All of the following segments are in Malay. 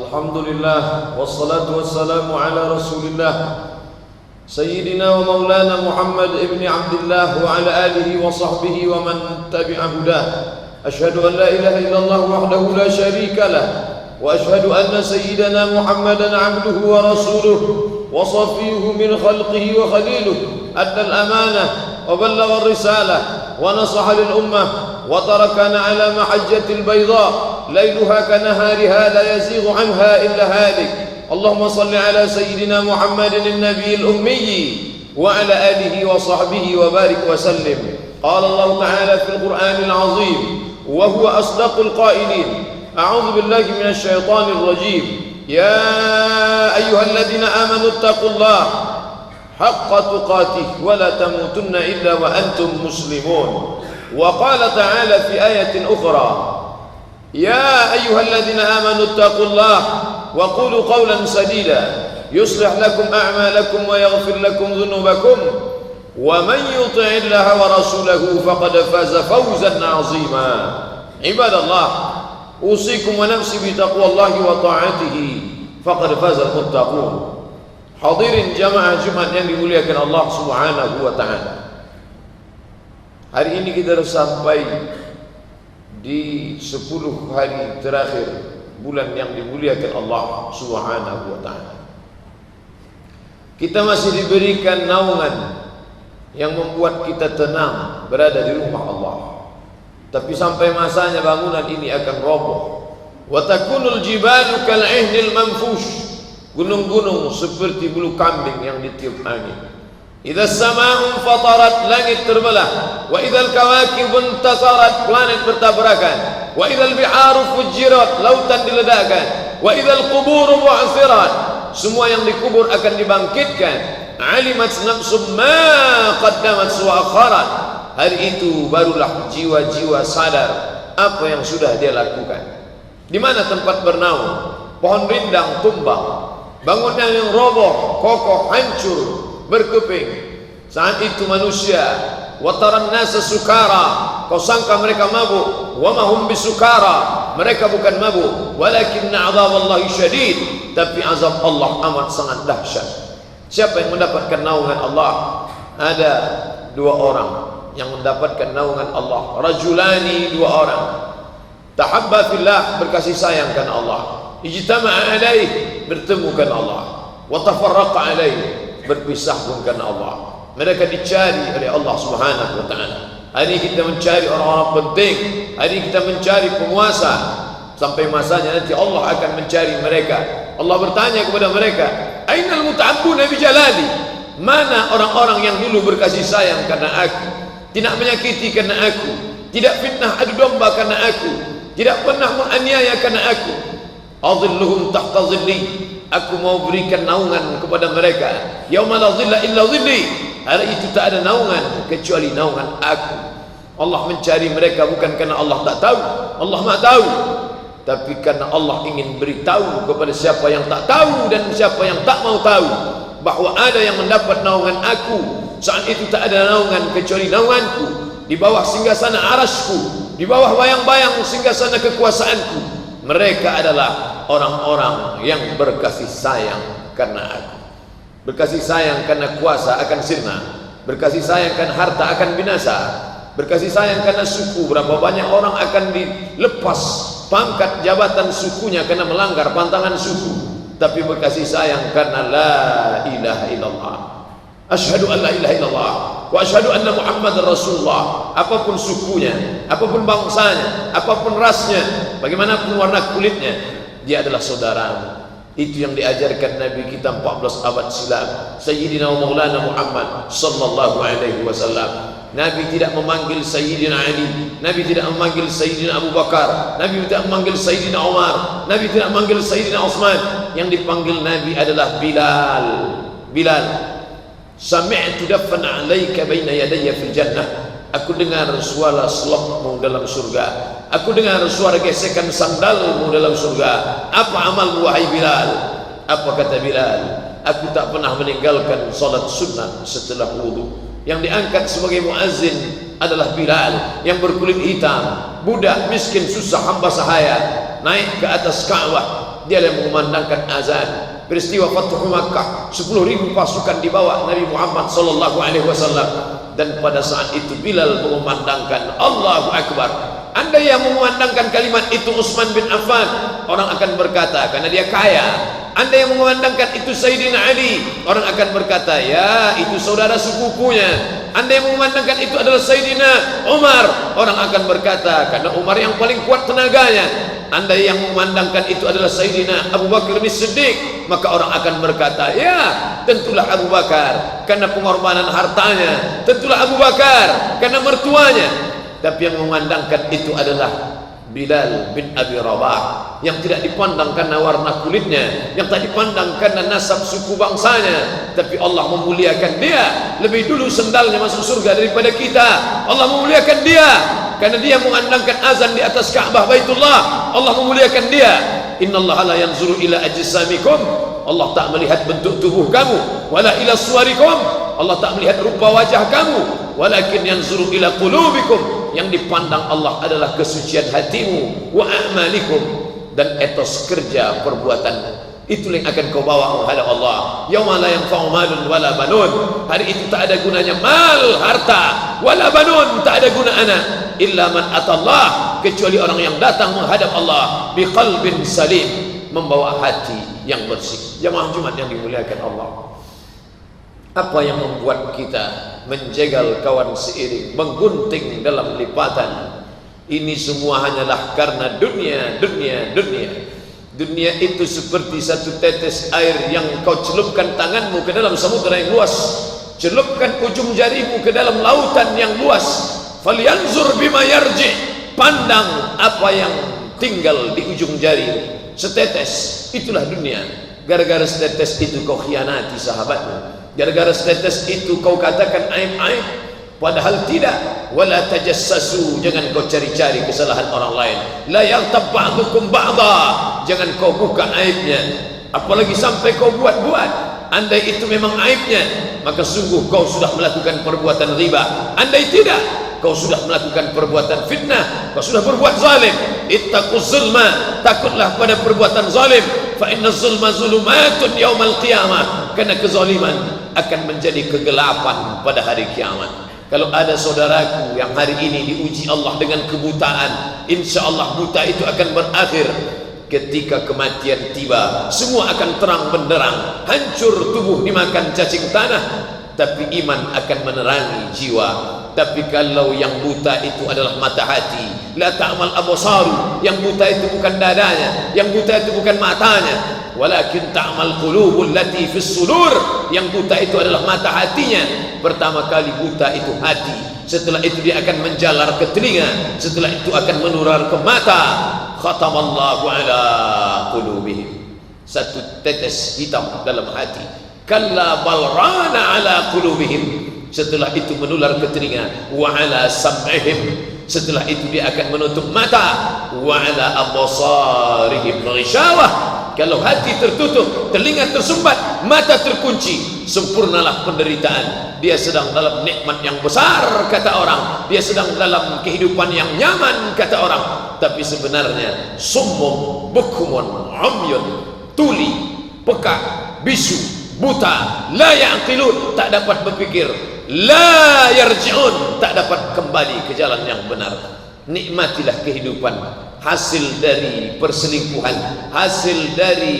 Alhamdulillah wassalatu wassalamu ala Rasulillah Sayyidina wa maulana Muhammad ibn Abdullah wa ala alihi wa sahbihi wa man tabi'a hudah. Ashhadu an la ilaha illallah wahdahu la syarika lah wa ashhadu anna sayyidana Muhammadan abduhu wa rasuluh wa safiyuhu min khalqihi wa khaliluh. Adda al-amanah wa ballagha ar-risalah wa nasaha lil ummah wa tarakana ala mahajjatil bayda ليلها كنهارها لا يزيغ عنها إلا هالك. اللهم صل على سيدنا محمد النبي الأمي وعلى آله وصحبه وبارك وسلم. قال الله تعالى في القرآن العظيم وهو أصدق القائلين: أعوذ بالله من الشيطان الرجيم. يا أيها الذين آمنوا اتقوا الله حق تقاته ولا تموتن إلا وأنتم مسلمون. وقال تعالى في آية أخرى: يا أيها الذين آمنوا اتقوا الله وقولوا قولا سديدا يصلح لكم أعمالكم ويغفر لكم ذنوبكم ومن يطع الله ورسوله فقد فاز فوزا عظيما. عباد الله، أوصيكم ونفسي بتقوى الله وطاعته فقد فاز المتقون. Hadirin jamaah Jumat yang dimuliakan Allah Subhanahu wa taala. Hari ini kita sampai di 10 hari terakhir bulan yang dimuliakan Allah Subhanahu wa taala. Kita masih diberikan naungan yang membuat kita tenang berada di rumah Allah. Tapi sampai masanya bangunan ini akan roboh. Wa takunul jibalu kal 'ihnil manfush. Gunung-gunung seperti bulu kambing yang ditiup angin. Idza as-samaa'u fatarat, langit terbelah. Wa idzal kawakibu intasarat, planet bertabrakan. Wa idzal biharu fujirat, lautan diledakkan. Wa idzal quburu bu'thirat, semua yang dikubur akan dibangkitkan. Alimat nafsum ma qaddamat wa akharat, hari itu barulah jiwa-jiwa sadar apa yang sudah dia lakukan. Di mana tempat bernaung? Pohon rindang tumbang, bangunan yang roboh, kokoh, hancur, berkeping. Saat itu manusia, wataran nasa sukara, kau sangka mereka mabuk, wa mahum bisukara, mereka bukan mabuk, walakinna azaballahi syadid, tapi azab Allah amat sangat dahsyat. Siapa yang mendapatkan naungan Allah? Ada 2 orang yang mendapatkan naungan Allah. Rajulani, 2 orang. Tahabba fillah, berkasih sayang karena Allah. Ijtama'a alaih, bertemu karena Allah. Wa tafarraqa alaih, berpisah pun karena Allah. Mereka dicari oleh Allah Subhanahu wa taala. Hari ini kita mencari orang-orang penting, hari ini kita mencari penguasa. Sampai masanya nanti Allah akan mencari mereka. Allah bertanya kepada mereka, ainal muta'abbuna bi jalali? Mana orang-orang yang dulu berkasih sayang karena aku, tidak menyakiti karena aku, tidak fitnah adu domba karena aku, tidak pernah menganiaya karena aku. Adhilluhum tahta dhilli, aku mau berikan naungan kepada mereka. Yauma la dhilla illa dhilli, hari itu tak ada naungan kecuali naungan aku. Allah mencari mereka bukan karena Allah tak tahu, Allah Maha tahu, tapi karena Allah ingin beritahu kepada siapa yang tak tahu dan siapa yang tak mau tahu bahwa ada yang mendapat naungan aku. Saat itu tak ada naungan kecuali naunganku, di bawah singgasana arasku, di bawah bayang-bayang singgasana kekuasaanku. Mereka adalah orang-orang yang berkasih sayang karena aku. Berkasih sayang karena kuasa akan sirna, berkasih sayang karena harta akan binasa, berkasih sayang karena suku. Berapa banyak orang akan dilepas pangkat jabatan sukunya karena melanggar pantangan suku. Tapi berkasih sayang karena la ilaha illallah, asyhadu an la ilaha illallah wa asyhadu anna Muhammadar Rasulullah. Apapun sukunya, apapun bangsanya, apapun rasnya, bagaimanapun warna kulitnya, dia adalah saudaramu. Itu yang diajarkan Nabi kita 14 abad silam, Sayyidina wa Maulana Muhammad sallallahu alaihi wasallam. Nabi tidak memanggil Sayyidina Ali, Nabi tidak memanggil Sayyidina Abu Bakar, Nabi tidak memanggil Sayyidina Umar, Nabi tidak memanggil Sayyidina Utsman. Yang dipanggil Nabi adalah Bilal. Bilal, sami'tu dafan 'alaika baina yadayya fil jannah. Aku dengar suara selopmu dalam surga, aku dengar suara gesekan sandalmu dalam surga. Apa amalmu wahai Bilal? Apa kata Bilal? Aku tak pernah meninggalkan salat sunat setelah wudu. Yang diangkat sebagai muazzin adalah Bilal yang berkulit hitam, budak miskin susah hamba sahaya, naik ke atas Ka'bah Dia yang mengumandangkan azan. Peristiwa Fathu Makkah, 10.000 pasukan dibawa Nabi Muhammad sallallahu alaihi wasallam, dan pada saat itu Bilal mengumandangkan Allahu Akbar. Andai yang mengumandangkan kalimat itu Utsman bin Affan, orang akan berkata karena dia kaya. Andai yang mengumandangkan itu Sayyidina Ali, orang akan berkata ya itu saudara sepupunya. Andai yang mengumandangkan itu adalah Sayyidina Umar, orang akan berkata karena Umar yang paling kuat tenaganya. Andai yang mengumandangkan itu adalah Sayyidina Abu Bakar As-Siddiq, maka orang akan berkata ya tentulah Abu Bakar karena pengorbanan hartanya, tentulah Abu Bakar karena mertuanya. Tapi yang memandangkan itu adalah Bilal bin Abi Rabah, yang tidak dipandang karena warna kulitnya, yang tak dipandang karena nasab suku bangsanya, tapi Allah memuliakan dia. Lebih dulu sendalnya masuk surga daripada kita. Allah memuliakan dia karena dia mengandangkan azan di atas Ka'bah Baitullah. Allah memuliakan dia. Innallaha la yanzuru ila ajsamikum, Allah tak melihat bentuk tubuh kamu, wala ila suwarikum, Allah tak melihat rupa wajah kamu, walakin yanzuru ila qulubikum, yang dipandang Allah adalah kesucian hatimu, wa a'malikum, dan etos kerja perbuatan. Itu yang akan kau bawa menghadap Allah. Yauma la yanfa'u malun wala banun, hari itu tak ada gunanya mal, harta, wala banun, tak ada guna anak, illa man atallah, kecuali orang yang datang menghadap Allah biqalbin salim, membawa hati yang bersih. Jamaah Jumat yang dimuliakan Allah, apa yang membuat kita menjegal kawan seiring, menggunting dalam lipatan? Ini semua hanyalah karena dunia. Dunia itu seperti satu tetes air yang kau celupkan tanganmu ke dalam samudera yang luas, celupkan ujung jarimu ke dalam lautan yang luas. Falyanzur bima yarji, pandang apa yang tinggal di ujung jari, setetes. Itulah dunia. Gara-gara setetes itu kau khianati sahabatmu, gara-gara setetes itu kau katakan aib-aib, padahal tidak. Wala tajassasu, jangan kau cari-cari kesalahan orang lain. La yaghtab ba'dukum ba'dha, jangan kau buka aibnya, apalagi sampai kau buat-buat. Andai itu memang aibnya, maka sungguh kau sudah melakukan perbuatan riba. Andai tidak, kau sudah melakukan perbuatan fitnah, kau sudah berbuat zalim. Ittaquz zulma, takutlah pada perbuatan zalim. Fa inna zulma zulumatun yaumal qiyamah, karena kezaliman akan menjadi kegelapan pada hari kiamat. Kalau ada saudaraku yang hari ini diuji Allah dengan kebutaan, insya Allah buta itu akan berakhir. Ketika kematian tiba, semua akan terang benderang. Hancur tubuh dimakan cacing tanah, tapi iman akan menerangi jiwa. Tapi kalau yang buta itu adalah mata hati, la ta'mal absaru, yang buta itu bukan dadanya, yang buta itu bukan matanya, walakin ta'mal qulubul lati fis sudur, yang buta itu adalah mata hatinya. Pertama kali buta itu hati, setelah itu dia akan menjalar ke telinga, setelah itu akan menular ke mata. Khatamallahu ala qulubihim, satu tetes hitam dalam hati. Kalla bal rana ala qulubihim, setelah itu menular ke telinga. Wa ala sam'ihim, setelah itu dia akan menutup mata. Wa ala absarihim ghishawah, kalau hati tertutup, telinga tersumbat, mata terkunci, sempurnalah penderitaan. Dia sedang dalam nikmat yang besar kata orang, dia sedang dalam kehidupan yang nyaman kata orang, tapi sebenarnya summun bukumun umyun, tuli, pekak, bisu, buta, la ya'qilun, tak dapat berpikir, la yarji'un, tak dapat kembali ke jalan yang benar. Nikmatilah kehidupan, hasil dari perselingkuhan, hasil dari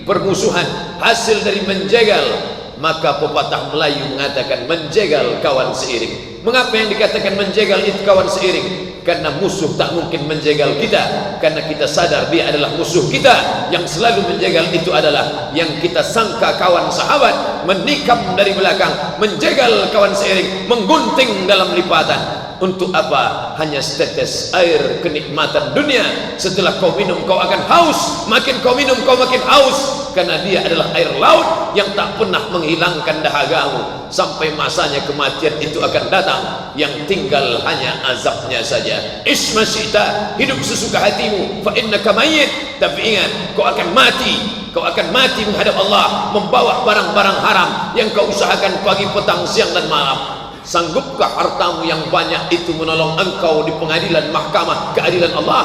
permusuhan, hasil dari menjegal. Maka pepatah Melayu mengatakan menjegal kawan seiring. Mengapa yang dikatakan menjegal itu kawan seiring? Karena musuh tak mungkin menjegal kita, karena kita sadar dia adalah musuh kita. Yang selalu menjegal itu adalah yang kita sangka kawan sahabat, menikam dari belakang, menjegal kawan seiring, menggunting dalam lipatan. Untuk apa? Hanya setetes air kenikmatan dunia. Setelah kau minum kau akan haus, makin kau minum kau makin haus, karena dia adalah air laut yang tak pernah menghilangkan dahagamu. Sampai masanya kematian itu akan datang, yang tinggal hanya azabnya saja. Isma syi'ta, hidup sesuka hatimu, fa innaka mayyit, tapi ingat kau akan mati. Kau akan mati menghadap Allah, membawa barang-barang haram yang kau usahakan pagi, petang, siang dan malam. Sanggupkah hartamu yang banyak itu menolong engkau di pengadilan mahkamah keadilan Allah?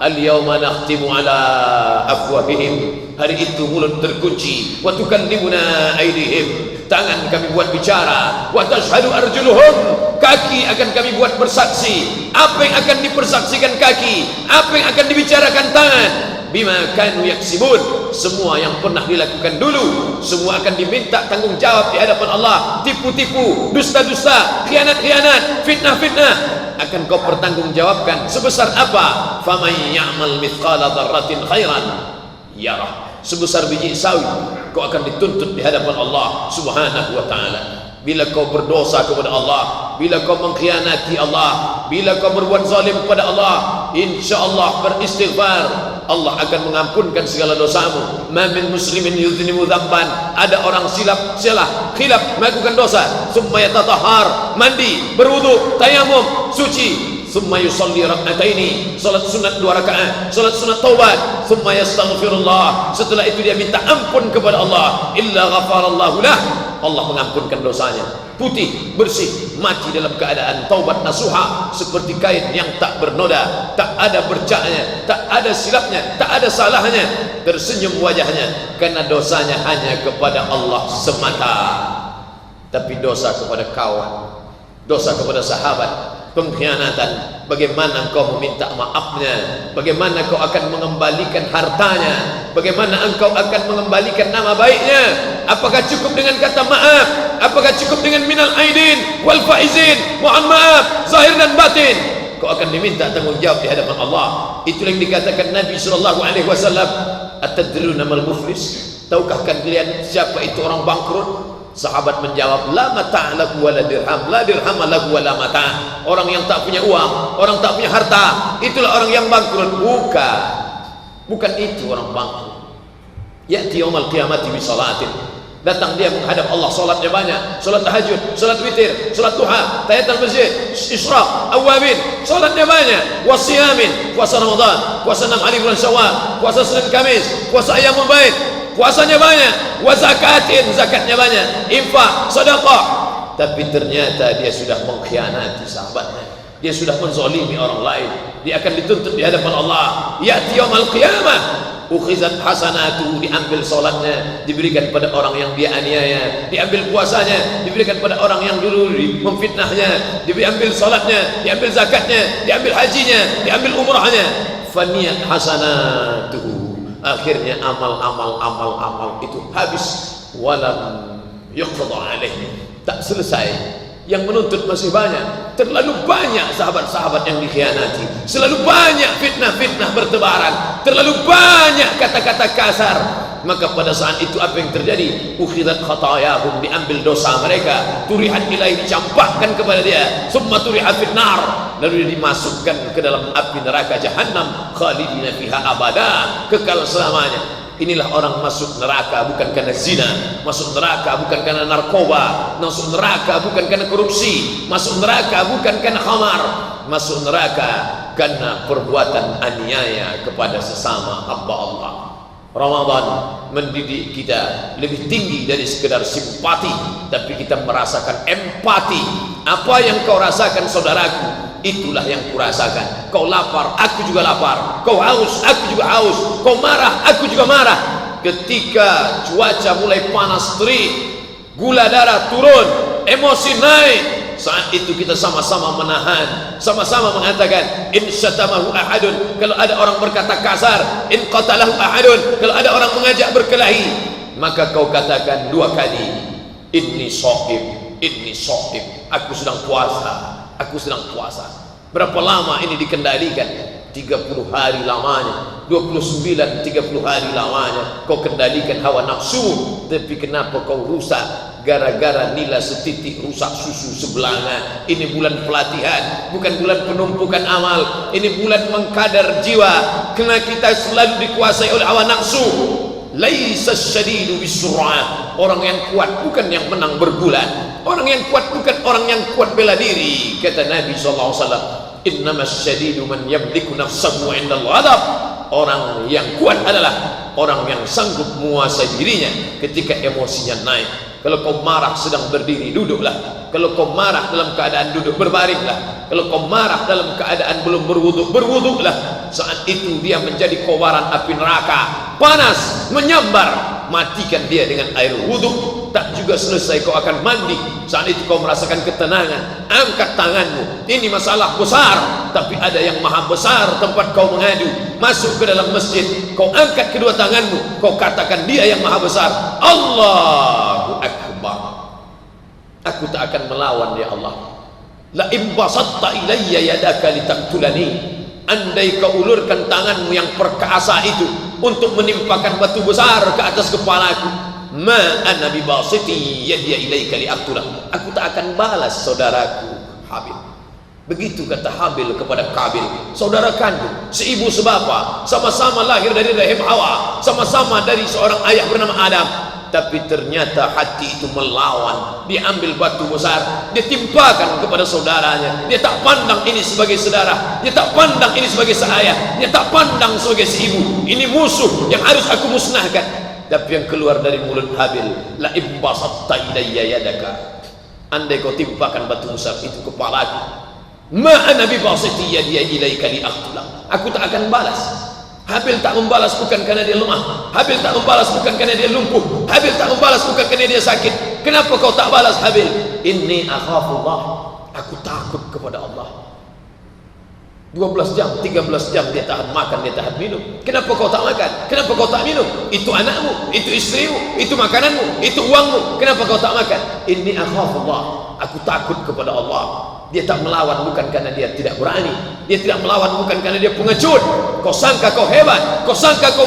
Al-yawma nakhtimu ala afwahihim, hari itu mulut terkunci, wa tukallimuna aydihim, tangan kami buat bicara, wa tashhadu arjuluhum, kaki akan kami buat bersaksi. Apa yang akan dipersaksikan kaki, apa yang akan dibicarakan tangan? Bima kanu yaksibun, semua yang pernah dilakukan dulu, semua akan diminta tanggung jawab di hadapan Allah. Tipu-tipu, dusta-dusta, khianat-khianat, fitnah-fitnah akan kau pertanggungjawabkan. Sebesar apa? Faman ya'mal mithqala dzarratin khairan yarah, sebesar biji sawi kau akan dituntut di hadapan Allah Subhanahu wa ta'ala. Bila kau berdosa kepada Allah, bila kau mengkhianati Allah, bila kau berbuat zalim kepada Allah, insyaallah beristighfar, Allah akan mengampunkan segala dosamu. Ma min muslimin yudhnibu dzamban, ada orang khilaf melakukan dosa, summa yatatahhar, mandi, berwudu, tayamum, suci, summa yusalli rak'ataini, salat sunat 2 rakaat, salat sunat taubat, summa yastaghfirullah, setelah itu dia minta ampun kepada Allah, illa ghafarallahu lah, Allah mengampunkan dosanya. Putih, bersih, mati dalam keadaan taubat nasuha, seperti kain yang tak bernoda, tak ada bercaknya, tak ada silapnya, tak ada salahnya, tersenyum wajahnya, karena dosanya hanya kepada Allah semata. Tapi dosa kepada kawan, dosa kepada sahabat, pengkhianatan, bagaimana engkau meminta maafnya? Bagaimana kau akan mengembalikan hartanya? Bagaimana engkau akan mengembalikan nama baiknya? Apakah cukup dengan kata maaf? Apakah cukup dengan minal aidin wal faizin, mohon maaf zahir dan batin? Kau akan diminta tanggung jawab di hadapan Allah. Itulah yang dikatakan Nabi SAW, atadruna mal muflis, tahukah kalian siapa itu orang bangkrut? Sahabat menjawab, la mata' lahu wala dirham, la dirham lahu wala mata'. Orang yang tak punya uang, orang tak punya harta, itulah orang yang bangkrut. Bukan itu orang bangkrut. Ya'ti yaumal qiyamati bi salatin, datang dia menghadap Allah, salatnya banyak, salat tahajud, salat witir, salat duha, tahiyatul masjid, isyraq, awabin, salatnya banyak, wasiyamin, puasa Ramadan, puasa 6 hari bulan Syawal, puasa Senin Kamis, puasa Ayyamul Bait, puasanya banyak, wa zakatin, zakatnya banyak, infak, sedekah, tapi ternyata dia sudah mengkhianati sahabatnya, dia sudah menzalimi orang lain, dia akan dituntut di hadapan Allah. Ya'ti yaumul qiyamah, ukhizat hasanatu, diambil salatnya, diberikan pada orang yang dia aniaya, diambil puasanya, diberikan pada orang yang dulu memfitnahnya, diambil salatnya, diambil zakatnya, diambil hajinya, diambil umrahnya, faniyat hasanatuhu, akhirnya amal itu habis, walam yuqda alaihi, tak selesai. Yang menuntut masih banyak. Terlalu banyak sahabat-sahabat yang dikhianati, selalu banyak fitnah-fitnah bertebaran, terlalu banyak kata-kata kasar. Maka pada saat itu apa yang terjadi? Ukhidat khatayahum, diambil dosa mereka, turihat ilahi, dicampakkan kepada dia, summa turihat finnar, lalu dia dimasukkan ke dalam api neraka jahannam, khalidina fiha abada, kekal selamanya. Inilah orang masuk neraka bukan karena zina, masuk neraka bukan karena narkoba, masuk neraka bukan karena korupsi, masuk neraka bukan karena khamar, masuk neraka karena perbuatan aniaya kepada sesama hamba Allah. Ramadan mendidik kita lebih tinggi dari sekedar simpati, tapi kita merasakan empati. Apa yang kau rasakan saudaraku, itulah yang kurasakan. Kau lapar, aku juga lapar. Kau haus, aku juga haus. Kau marah, aku juga marah. Ketika cuaca mulai panas terik, gula darah turun, emosi naik, saat itu kita sama-sama menahan, sama-sama mengatakan, in syatamahu ahadun, kalau ada orang berkata kasar, in qatalahu ahadun, kalau ada orang mengajak berkelahi, maka kau katakan 2 kali, inni shaim, aku sedang puasa, aku sedang puasa. Berapa lama ini dikendalikan? 30 hari lamanya, 29, 30 hari lamanya kau kendalikan hawa nafsu. Tapi kenapa kau rusak? Gara-gara nila setitik rusak susu sebelanga. Ini bulan pelatihan, bukan bulan penumpukan amal. Ini bulan mengkadar jiwa, karena kita selalu dikuasai oleh hawa nafsu. Laisa syadidu bisur'ah, orang yang kuat bukan yang menang bergulat, orang yang kuat bukan orang yang kuat bela diri. Kata Nabi SAW, innamas syadidu man yamliku nafsahu indal ghadab, orang yang kuat adalah orang yang sanggup menguasai dirinya ketika emosinya naik. Kalau kau marah sedang berdiri, duduklah. Kalau kau marah dalam keadaan duduk, berbaringlah. Kalau kau marah dalam keadaan belum berwuduk, berwuduklah. Saat itu dia menjadi kobaran api neraka, panas, menyambar. Matikan dia dengan air wudhu. Tak juga selesai kau akan mandi, saat itu kau merasakan ketenangan. Angkat tanganmu, ini masalah besar, tapi ada yang maha besar tempat kau mengadu. Masuk ke dalam masjid, kau angkat kedua tanganmu, kau katakan dia yang maha besar. Allahu Akbar. Aku tak akan melawan ya Allah. La imbasatta ilayya yadaka litaqtulani. Andai kau ulurkan tanganmu yang perkasa itu untuk menimpakan batu besar ke atas kepalaku, ma ana bibasiti yadiya ilaika liaqtulak. Aku tak akan balas saudaraku Habil. Begitu kata Habil kepada Qabil, saudara kandung, seibu sebapa, sama-sama lahir dari rahim Hawa, sama-sama dari seorang ayah bernama Adam. Tapi ternyata hati itu melawan. Dia ambil batu besar, dia timpakan kepada saudaranya. Dia tak pandang ini sebagai saudara, dia tak pandang ini sebagai seayah, dia tak pandang sebagai seibu. Ini musuh yang harus aku musnahkan. Tapi yang keluar dari mulut Habil, la imbasatta ilayya yadaka. Andai kau timpakan batu besar itu kepalaku, ma ana bibasiti yadiya ilaika liaqtulak. Aku tak akan balas. Habil tak membalas bukan karena dia lemah, Habil tak membalas bukan karena dia lumpuh, Habil tak membalas bukan karena dia sakit. Kenapa kau tak balas Habil? Inni akhafullah. Aku takut kepada Allah. 12 jam, 13 jam dia tahan makan, dia tahan minum. Kenapa kau tak makan? Kenapa kau tak minum? Itu anakmu, itu istrimu, itu makananmu, itu uangmu. Kenapa kau tak makan? Inni akhafullah. Aku takut kepada Allah. Dia tak melawan bukan karena dia tidak berani, dia tidak melawan bukan karena dia pengecut. Kau sangka kau hebat, kau sangka kau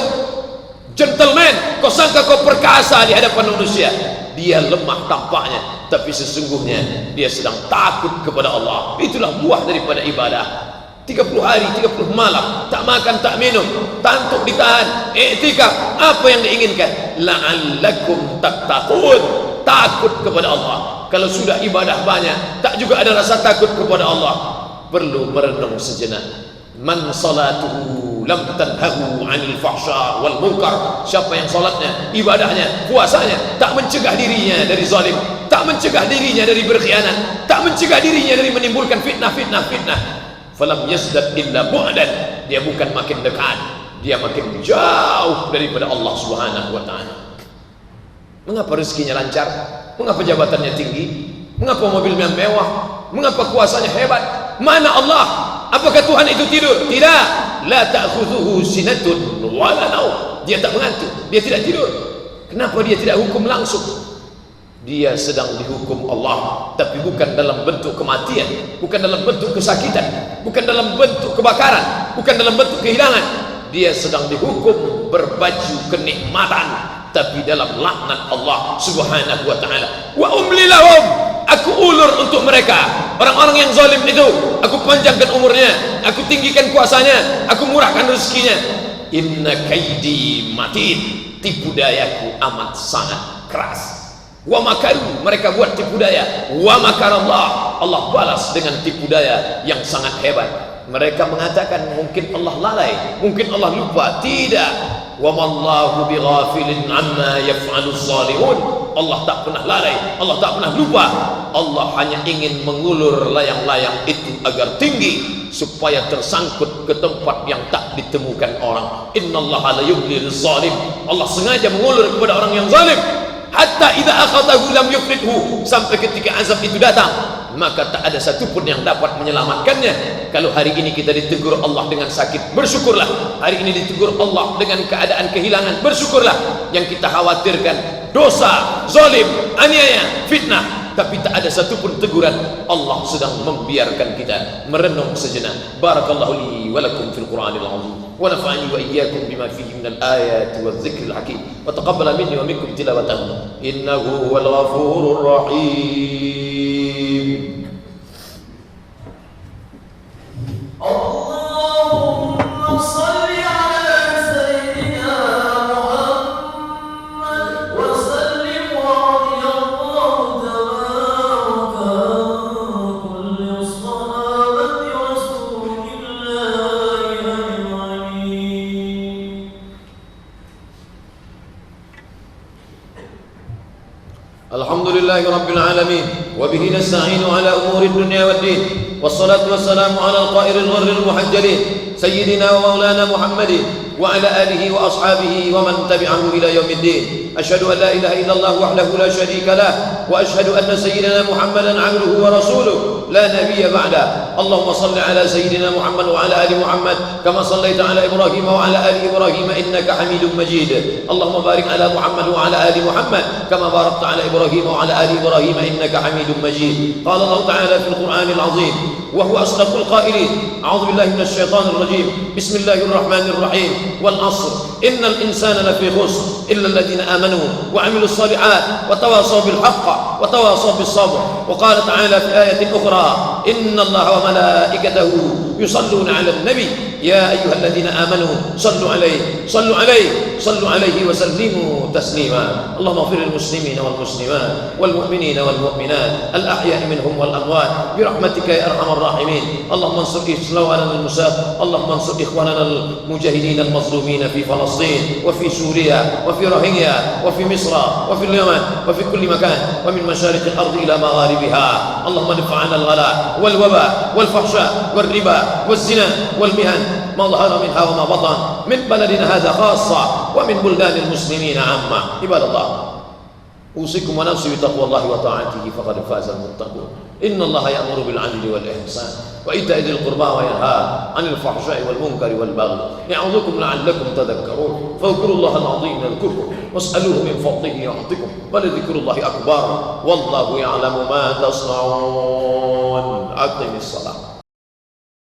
gentleman, kau sangka kau perkasa di hadapan manusia. Dia lemah tampaknya, tapi sesungguhnya dia sedang takut kepada Allah. Itulah buah daripada ibadah. 30 hari, 30 malam, tak makan, tak minum, tantuk ditahan, iktikaf. Apa yang diinginkan? La'allakum tattaqun. Takut kepada Allah. Kalau sudah ibadah banyak, tak juga ada rasa takut kepada Allah. Perlu merenung sejenak. Man salatuhu lam tanhahu 'anil fahsya wal munkar. Siapa yang salatnya, ibadahnya, puasanya tak mencegah dirinya dari zalim, tak mencegah dirinya dari berkhianat, tak mencegah dirinya dari menimbulkan fitnah, falam yazdad illa bu'dan. Dia bukan makin dekat, dia makin jauh daripada Allah Subhanahu wa taala. Mengapa rezekinya lancar? Mengapa jabatannya tinggi? Mengapa mobilnya mewah? Mengapa kuasanya hebat? Mana Allah? Apakah Tuhan itu tidur? Tidak. La ta'khudhuhu sinatun wa la naum. Dia tak mengantuk, dia tidak tidur. Kenapa dia tidak hukum langsung? Dia sedang dihukum Allah, tapi bukan dalam bentuk kematian, bukan dalam bentuk kesakitan, bukan dalam bentuk kebakaran, bukan dalam bentuk kehilangan. Dia sedang dihukum berbaju kenikmatan, tapi dalam laknat Allah Subhanahu wa taala. Wa umli lahum, aku ulur untuk mereka. Orang-orang yang zalim itu aku panjangkan umurnya, aku tinggikan kuasanya, aku murahkan rezekinya. Inna kaidi matin. Tipu dayaku amat sangat keras. Wa makaru, mereka buat tipu daya. Wa makarallah, Allah balas dengan tipu daya yang sangat hebat. Mereka mengatakan mungkin Allah lalai, mungkin Allah lupa. Tidak. Wa mallahu bighafilin amma yaf'aluz zalimun. Allah tak pernah lalai, Allah tak pernah lupa. Allah hanya ingin mengulur layang-layang itu agar tinggi supaya tersangkut ke tempat yang tak ditemukan orang. Innallaha la yumlil zalim. Allah sengaja mengulur kepada orang yang zalim. Hatta idza akhadahu lam yuflithu, sampai ketika azab itu datang maka tak ada satupun yang dapat menyelamatkannya. Kalau hari ini kita ditegur Allah dengan sakit, bersyukurlah. Hari ini ditegur Allah dengan keadaan kehilangan, bersyukurlah. Yang kita khawatirkan dosa, zalim, aniaya, fitnah, tapi tak ada satupun teguran. Allah sedang membiarkan kita merenung sejenak. Barakallahu li wa lakum fil Qur'anil azim, wa nafa'ani wa iyyakum bima fihi minal ayati waz zikril hakim, wa taqabbala minni wa minkum tilawatahu innahu huwal ghafurur rahim. Allahumma shalli ala sayyidina Muhammad wa sallim wa radiyallahu tabaraka kulli sahabati rasulillahi ajma'in. Alhamdulillahi rabbil alamin wa bihi nasta'inu ala umuri dunya waddin. والصلاة والسلام على القائر الغر المحجلين سيدنا ومولانا محمد وعلى آله وأصحابه ومن تبعه إلى يوم الدين. أشهد أن لا إله إلا الله وحده لا شريك له، وأشهد أن سيدنا محمدا عبده ورسوله لا نبي بعده. اللهم صل على سيدنا محمد وعلى آل محمد كما صليت على إبراهيم وعلى آل إبراهيم إنك حميد مجيد. اللهم بارك على محمد وعلى آل محمد كما باركت على إبراهيم وعلى آل إبراهيم إنك حميد مجيد. قال الله تعالى في القرآن العظيم وهو أصدق القائلين: أعوذ بالله من الشيطان الرجيم، بسم الله الرحمن الرحيم، والعصر إن الإنسان لفي خسر إلا الذين آمنوا وعملوا الصالحات وتواصوا بالحق وتواصوا بالصبر. وقال تعالى في آية أخرى: إن الله وملائكته يصلون على النبي يا أيها الذين آمنوا صلوا عليه وسلموا تسليما. اللهم اغفر للمسلمين والمسلمات والمؤمنين والمؤمنات الأحياء منهم والأموات برحمتك يا أرحم الراحمين. اللهم انصر إخواننا المساء، اللهم انصر إخواننا المجاهدين المظلومين في فلسطين وفي سوريا وفي روهينيا وفي مصر وفي اليمن وفي كل مكان ومن مشارق الأرض إلى مغاربها. اللهم ادفع عنا الغلاء والوباء والفحشاء والربا والزنا والمهن ما ظهر منها وما بطن من بلدنا هذا خاصة ومن بلدان المسلمين عامة. عباد الله، أوصيكم ونفسي بتقوى الله وطاعته فقد فاز المتقون. إن الله يأمر بالعدل والإحسان وإيتاء ذي القربى وينهى عن الفحشاء والمنكر والبغي يعظكم لعلكم تذكرون. فاذكروا الله العظيم يذكركم واسألوه من فضله يعطكم ولذكر الله أكبر والله يعلم ما تصنعون. أقم الصلاة.